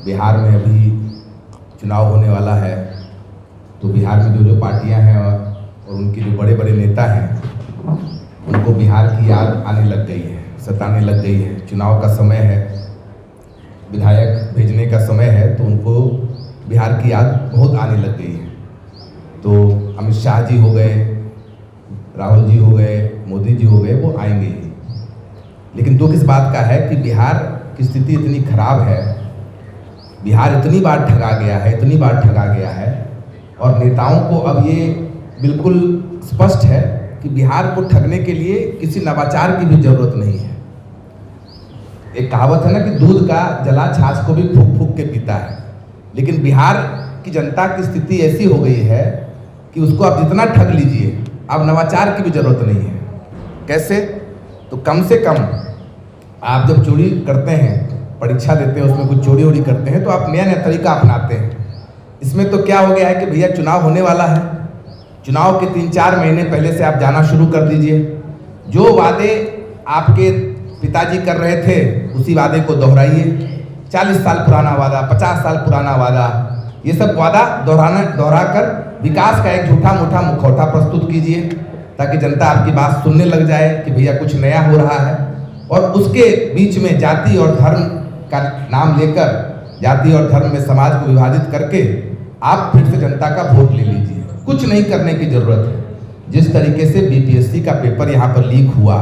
बिहार में अभी चुनाव होने वाला है, तो बिहार में जो पार्टियां हैं और उनके जो बड़े बड़े नेता हैं, उनको बिहार की याद आने लग गई है, सताने लग गई है। चुनाव का समय है, विधायक भेजने का समय है, तो उनको बिहार की याद बहुत आने लग गई है। तो अमित शाह जी हो गए, राहुल जी हो गए, मोदी जी हो गए, वो आएंगे ही। लेकिन दुख इस बात का है कि बिहार की स्थिति इतनी खराब है, बिहार इतनी बार ठगा गया है, इतनी बार ठगा गया है, और नेताओं को अब ये बिल्कुल स्पष्ट है कि बिहार को ठगने के लिए किसी नवाचार की भी जरूरत नहीं है। एक कहावत है ना कि दूध का जला छाछ को भी फूंक फूंक के पीता है, लेकिन बिहार की जनता की स्थिति ऐसी हो गई है कि उसको आप जितना ठग लीजिए, अब नवाचार की भी जरूरत नहीं है। कैसे? तो कम से कम आप जब चोरी करते हैं, परीक्षा देते हैं, उसमें कुछ चोरी वोरी करते हैं, तो आप नया नया तरीका अपनाते हैं। इसमें तो क्या हो गया है कि भैया चुनाव होने वाला है, चुनाव के 3-4 महीने पहले से आप जाना शुरू कर दीजिए। जो वादे आपके पिताजी कर रहे थे, उसी वादे को दोहराइए। 40 साल पुराना वादा, 50 साल पुराना वादा, ये सब वादा दोहरा कर विकास का एक झूठा मूठा मुखौटा प्रस्तुत कीजिए, ताकि जनता आपकी बात सुनने लग जाए कि भैया कुछ नया हो रहा है। और उसके बीच में जाति और धर्म का नाम लेकर, जाति और धर्म में समाज को विभाजित करके आप फिर से जनता का वोट ले लीजिए। कुछ नहीं करने की जरूरत है। जिस तरीके से बीपीएससी का पेपर यहाँ पर लीक हुआ,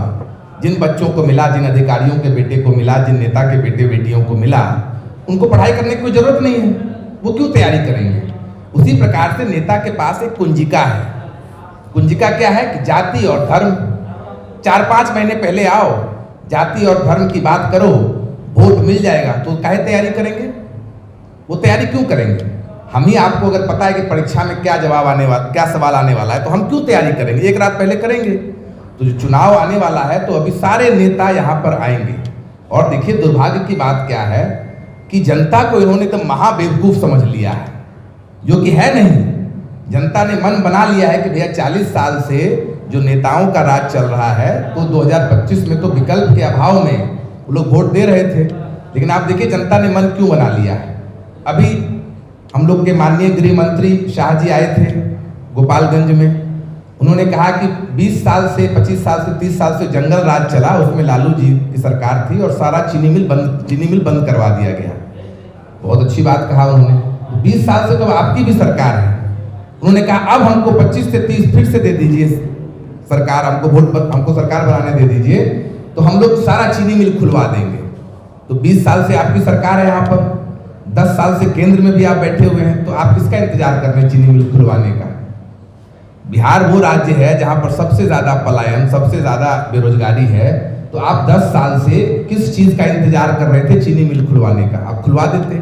जिन बच्चों को मिला, जिन अधिकारियों के बेटे को मिला, जिन नेता के बेटे बेटियों को मिला, उनको पढ़ाई करने की कोई जरूरत नहीं है, वो क्यों तैयारी करेंगे? उसी प्रकार से नेता के पास एक कुंजिका है। कुंजिका क्या है कि जाति और धर्म, 4-5 महीने पहले आओ, जाति और धर्म की बात करो, वोट मिल जाएगा। तो काहे तैयारी करेंगे? वो तैयारी क्यों करेंगे? हम ही आपको अगर पता है कि परीक्षा में क्या जवाब आने वाला, क्या सवाल आने वाला है, तो हम क्यों तैयारी करेंगे? एक रात पहले करेंगे। तो जो चुनाव आने वाला है, तो अभी सारे नेता यहाँ पर आएंगे। और देखिए दुर्भाग्य की बात क्या है कि जनता को इन्होंने तो महाबेवकूफ समझ लिया है, जो कि है नहीं। जनता ने मन बना लिया है कि भैया 40 साल से जो नेताओं का राज चल रहा है, तो 2025 में तो विकल्प के अभाव में वो लोग वोट दे रहे थे। लेकिन आप देखिए जनता ने मन क्यों बना लिया है। अभी हम लोग के माननीय गृह मंत्री शाह जी आए थे गोपालगंज में। उन्होंने कहा कि 20 साल से, 25 साल से, 30 साल से जंगल राज चला, उसमें लालू जी की सरकार थी, और सारा चीनी मिल बंद करवा दिया गया। बहुत अच्छी बात कहा उन्होंने। 20 साल से तो आपकी भी सरकार है। उन्होंने कहा अब हमको 25 से 30 फिर से दे दीजिए सरकार, हमको सरकार बनाने दे दीजिए, तो हम लोग सारा चीनी मिल खुलवा देंगे। तो 20 साल से आपकी सरकार है यहाँ पर, 10 साल से केंद्र में भी आप बैठे हुए हैं, तो आप किसका इंतजार कर रहे हैं चीनी मिल खुलवाने का? बिहार वो राज्य है जहां पर सबसे ज्यादा पलायन, सबसे ज्यादा बेरोजगारी है, तो आप 10 साल से किस चीज का इंतजार कर रहे थे चीनी मिल खुलवाने का? आप खुलवा देते।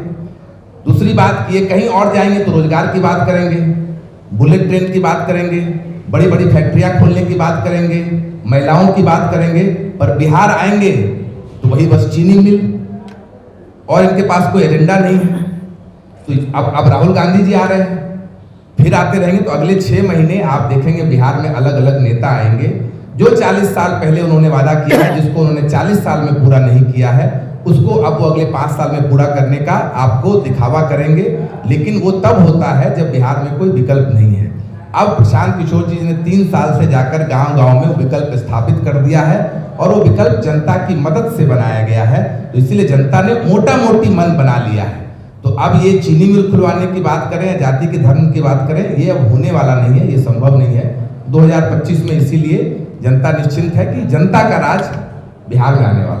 दूसरी बात, ये कहीं और जाएंगे तो रोजगार की बात करेंगे, बुलेट ट्रेन की बात करेंगे, बड़ी बड़ी फैक्ट्रियां खोलने की बात करेंगे, महिलाओं की बात करेंगे, पर बिहार आएंगे तो वही बस चीनी मिल, और इनके पास कोई एजेंडा नहीं है। तो अब राहुल गांधी जी आ रहे हैं, फिर आते रहेंगे, तो अगले 6 महीने आप देखेंगे बिहार में अलग अलग नेता आएंगे। जो 40 साल पहले उन्होंने वादा किया है, जिसको उन्होंने 40 साल में पूरा नहीं किया है, उसको अब वो अगले 5 साल में पूरा करने का आपको दिखावा करेंगे। लेकिन वो तब होता है जब बिहार में कोई विकल्प नहीं है। अब प्रशांत किशोर जी ने 3 साल से जाकर गांव-गांव में विकल्प स्थापित कर दिया है, और वो विकल्प जनता की मदद से बनाया गया है। तो इसीलिए जनता ने मोटा मोटी मन बना लिया है। तो अब ये चीनी मिल खुलवाने की बात करें या जाति के धर्म की बात करें, ये अब होने वाला नहीं है, ये संभव नहीं है 2025 में। इसीलिए जनता निश्चिंत है कि जनता का राज बिहार में आने वाला है।